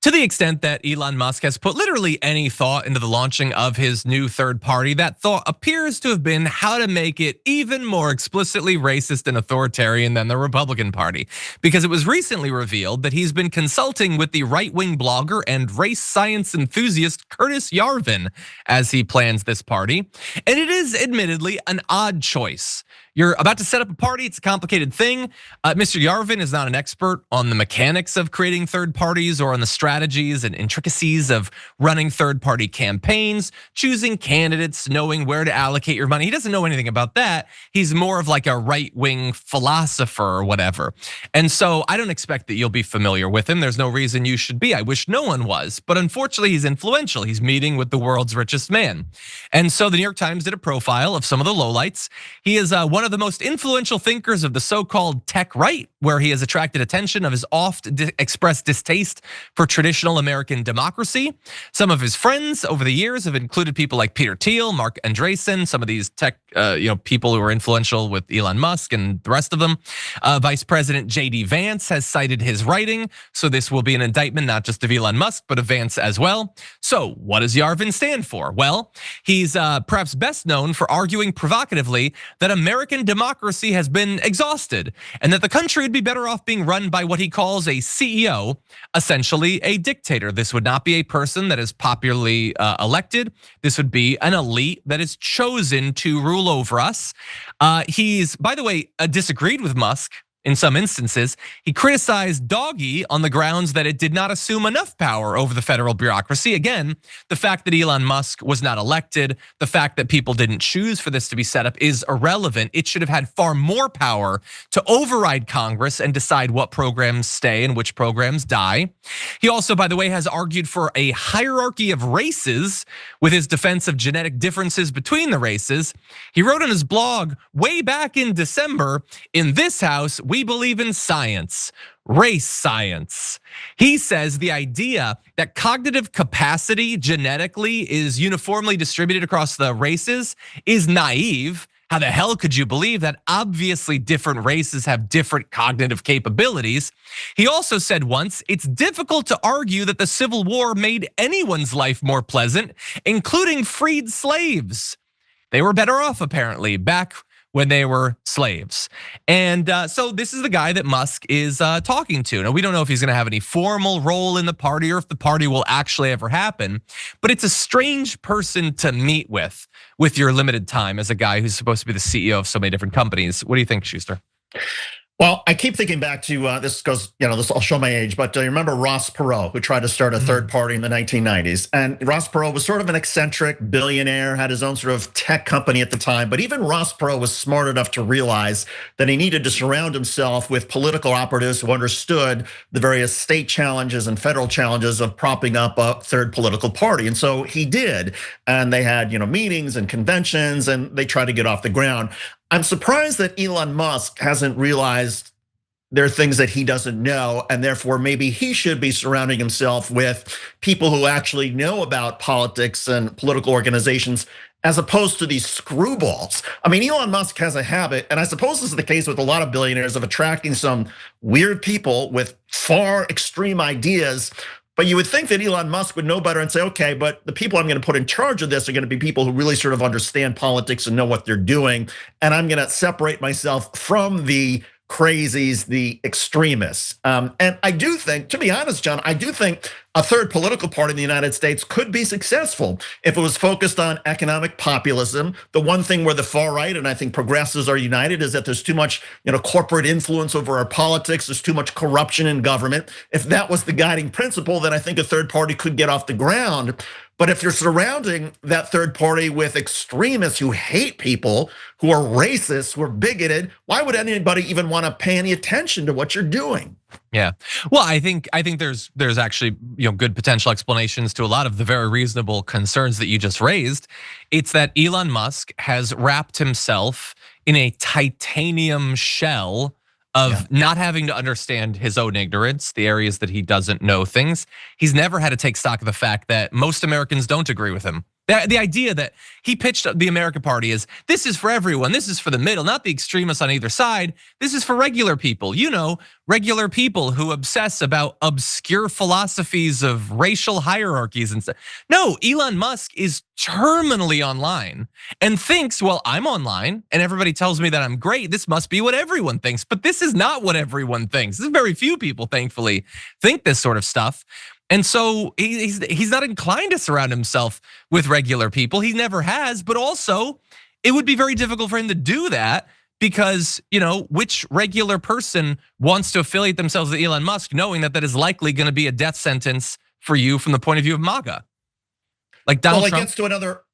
To the extent that Elon Musk has put literally any thought into the launching of his new third party, that thought appears to have been how to make it even more explicitly racist and authoritarian than the Republican Party. Because it was recently revealed that he's been consulting with the right-wing blogger and race science enthusiast Curtis Yarvin as he plans this party. And it is admittedly an odd choice. You're about to set up a party, it's a complicated thing. Mr. Yarvin is not an expert on the mechanics of creating third parties or on the strategies and intricacies of running third party campaigns, choosing candidates, knowing where to allocate your money. He doesn't know anything about that. He's more of like a right-wing philosopher or whatever. And so I don't expect that you'll be familiar with him. There's no reason you should be. I wish no one was, but unfortunately he's influential. He's meeting with the world's richest man. And so the New York Times did a profile of some of the lowlights. He is one of the most influential thinkers of the so-called tech right, where he has attracted attention of his oft-expressed distaste for traditional American democracy. Some of his friends over the years have included people like Peter Thiel, Mark Andreessen, some of these tech people who are influential with Elon Musk and the rest of them. Vice President J.D. Vance has cited his writing, so this will be an indictment not just of Elon Musk, but of Vance as well. So what does Yarvin stand for? Well, he's perhaps best known for arguing provocatively that American democracy has been exhausted and that the country would be better off being run by what he calls a CEO, essentially a dictator. This would not be a person that is popularly elected. This would be an elite that is chosen to rule over us. He's, by the way, disagreed with Musk. In some instances, he criticized DOGE on the grounds that it did not assume enough power over the federal bureaucracy. Again, the fact that Elon Musk was not elected, the fact that people didn't choose for this to be set up is irrelevant. It should have had far more power to override Congress and decide what programs stay and which programs die. He also, by the way, has argued for a hierarchy of races with his defense of genetic differences between the races. He wrote on his blog way back in December, "In this house, we believe in science, race science." He says the idea that cognitive capacity genetically is uniformly distributed across the races is naive. How the hell could you believe that? Obviously, different races have different cognitive capabilities. He also said once, it's difficult to argue that the Civil War made anyone's life more pleasant, including freed slaves. They were better off, apparently, back when they were slaves. And so this is the guy that Musk is talking to. Now, we don't know if he's gonna have any formal role in the party or if the party will actually ever happen, but it's a strange person to meet with your limited time as a guy who's supposed to be the CEO of so many different companies. What do you think, Shuster? Well, I keep thinking back to this goes, this I'll show my age, but you remember Ross Perot, who tried to start a third party in the 1990s. And Ross Perot was sort of an eccentric billionaire, had his own sort of tech company at the time. But even Ross Perot was smart enough to realize that he needed to surround himself with political operatives who understood the various state challenges and federal challenges of propping up a third political party. And so he did. And they had meetings and conventions, and they tried to get off the ground. I'm surprised that Elon Musk hasn't realized there are things that he doesn't know, and therefore maybe he should be surrounding himself with people who actually know about politics and political organizations, as opposed to these screwballs. I mean, Elon Musk has a habit, and I suppose this is the case with a lot of billionaires, of attracting some weird people with far extreme ideas. But you would think that Elon Musk would know better and say, okay, but the people I'm gonna put in charge of this are gonna be people who really sort of understand politics and know what they're doing. And I'm gonna separate myself from the crazies, the extremists. And I do think, to be honest, John, I do think a third political party in the United States could be successful if it was focused on economic populism. The one thing where the far right, and I think progressives are united, is that there's too much corporate influence over our politics, there's too much corruption in government. If that was the guiding principle, then I think a third party could get off the ground. But if you're surrounding that third party with extremists who hate people, who are racist, who are bigoted, why would anybody even want to pay any attention to what you're doing? Yeah, well, I think there's actually good potential explanations to a lot of the very reasonable concerns that you just raised. It's that Elon Musk has wrapped himself in a titanium shell of not having to understand his own ignorance, the areas that he doesn't know things. He's never had to take stock of the fact that most Americans don't agree with him. The idea that he pitched the American Party is, this is for everyone, this is for the middle, not the extremists on either side. This is for regular people, regular people who obsess about obscure philosophies of racial hierarchies and stuff. No, Elon Musk is terminally online and thinks, well, I'm online and everybody tells me that I'm great. This must be what everyone thinks, but this is not what everyone thinks. Very few people, thankfully, think this sort of stuff. And so he's not inclined to surround himself with regular people. He never has, but also it would be very difficult for him to do that because, which regular person wants to affiliate themselves with Elon Musk knowing that that is likely going to be a death sentence for you from the point of view of MAGA? Like Donald Trump.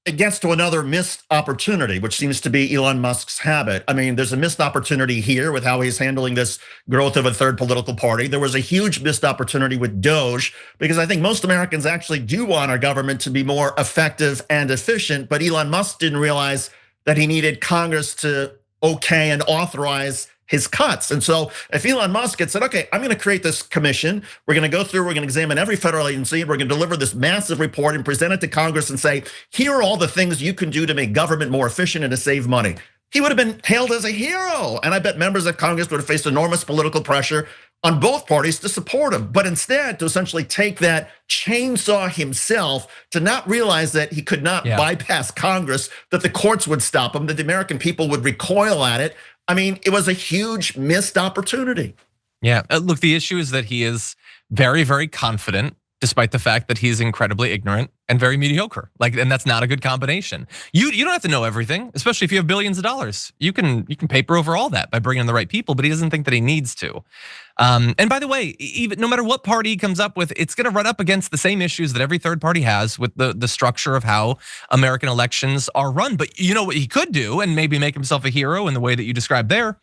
It gets to another missed opportunity, which seems to be Elon Musk's habit. I mean, there's a missed opportunity here with how he's handling this growth of a third political party. There was a huge missed opportunity with DOGE, because I think most Americans actually do want our government to be more effective and efficient, but Elon Musk didn't realize that he needed Congress to okay and authorize his cuts. And so if Elon Musk had said, okay, I'm gonna create this commission, we're gonna go through, we're gonna examine every federal agency, we're gonna deliver this massive report and present it to Congress and say, here are all the things you can do to make government more efficient and to save money, he would have been hailed as a hero. And I bet members of Congress would have faced enormous political pressure on both parties to support him. But instead, to essentially take that chainsaw himself, to not realize that he could not bypass Congress, that the courts would stop him, that the American people would recoil at it. I mean, it was a huge missed opportunity. Yeah, look, the issue is that he is very, very confident, despite the fact that he's incredibly ignorant and very mediocre. And that's not a good combination. You don't have to know everything, especially if you have billions of dollars. You can paper over all that by bringing in the right people, but he doesn't think that he needs to. And by the way, even no matter what party he comes up with, it's gonna run up against the same issues that every third party has with the structure of how American elections are run. But you know what he could do, and maybe make himself a hero in the way that you described there,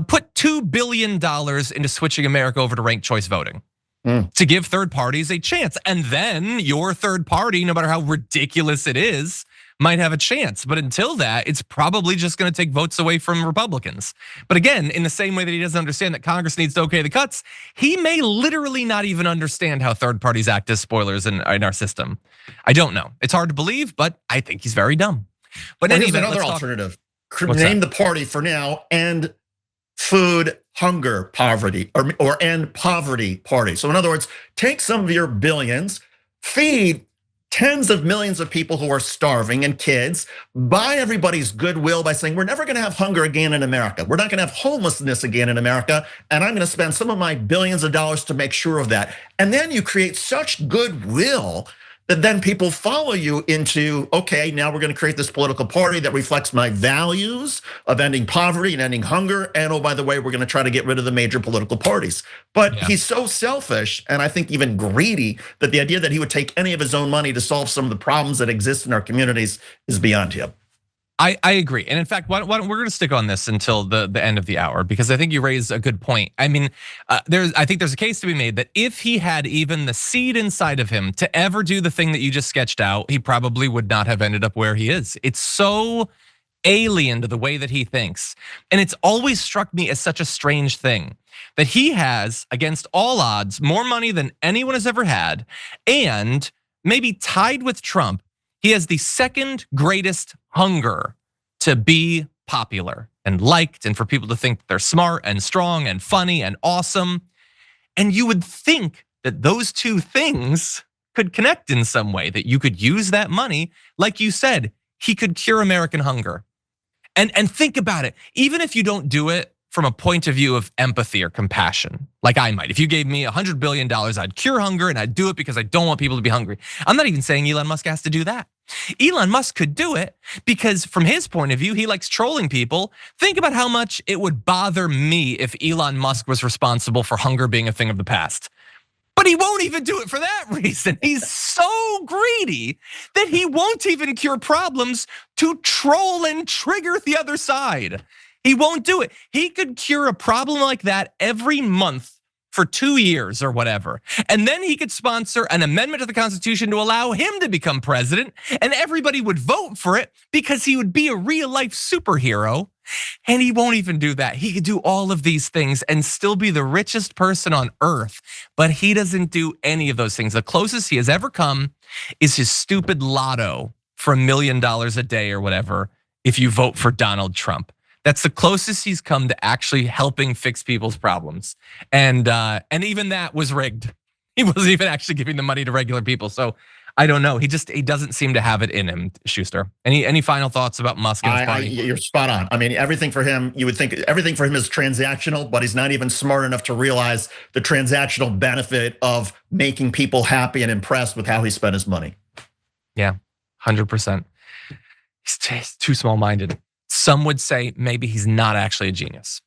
put $2 billion into switching America over to ranked choice voting. To give third parties a chance. And then your third party, no matter how ridiculous it is, might have a chance. But until that, it's probably just gonna take votes away from Republicans. But again, in the same way that he doesn't understand that Congress needs to okay the cuts, he may literally not even understand how third parties act as spoilers in our system. I don't know. It's hard to believe, but I think he's very dumb. But here's another alternative. Name the party for now and food, hunger, poverty, or end poverty party. So in other words, take some of your billions, feed tens of millions of people who are starving and kids, buy everybody's goodwill by saying, we're never gonna have hunger again in America. We're not gonna have homelessness again in America. And I'm gonna spend some of my billions of dollars to make sure of that. And then you create such goodwill that then people follow you into, okay, now we're gonna create this political party that reflects my values of ending poverty and ending hunger. And oh, by the way, we're gonna try to get rid of the major political parties. But he's so selfish, and I think even greedy, that the idea that he would take any of his own money to solve some of the problems that exist in our communities is beyond him. I agree, and in fact, we're going to stick on this until the end of the hour, because I think you raise a good point. I mean, I think there's a case to be made that if he had even the seed inside of him to ever do the thing that you just sketched out, he probably would not have ended up where he is. It's so alien to the way that he thinks, and it's always struck me as such a strange thing that he has, against all odds, more money than anyone has ever had, and maybe tied with Trump, he has the second greatest hunger to be popular and liked, and for people to think they're smart and strong and funny and awesome. And you would think that those two things could connect in some way, that you could use that money. Like you said, he could cure American hunger. And think about it, even if you don't do it from a point of view of empathy or compassion, like I might. If you gave me $100 billion, I'd cure hunger, and I'd do it because I don't want people to be hungry. I'm not even saying Elon Musk has to do that. Elon Musk could do it because from his point of view, he likes trolling people. Think about how much it would bother me if Elon Musk was responsible for hunger being a thing of the past. But he won't even do it for that reason. He's so greedy that he won't even cure problems to troll and trigger the other side. He won't do it. He could cure a problem like that every month for 2 years or whatever. And then he could sponsor an amendment to the Constitution to allow him to become president, and everybody would vote for it because he would be a real life superhero. And he won't even do that. He could do all of these things and still be the richest person on earth, but he doesn't do any of those things. The closest he has ever come is his stupid lotto for $1 million a day or whatever if you vote for Donald Trump. That's the closest he's come to actually helping fix people's problems. And even that was rigged. He wasn't even actually giving the money to regular people. So I don't know. He doesn't seem to have it in him, Schuster. Any final thoughts about Musk and his party? You're spot on. I mean, everything for him, you would think everything for him is transactional, but he's not even smart enough to realize the transactional benefit of making people happy and impressed with how he spent his money. Yeah, 100%. He's too small-minded. Some would say maybe he's not actually a genius.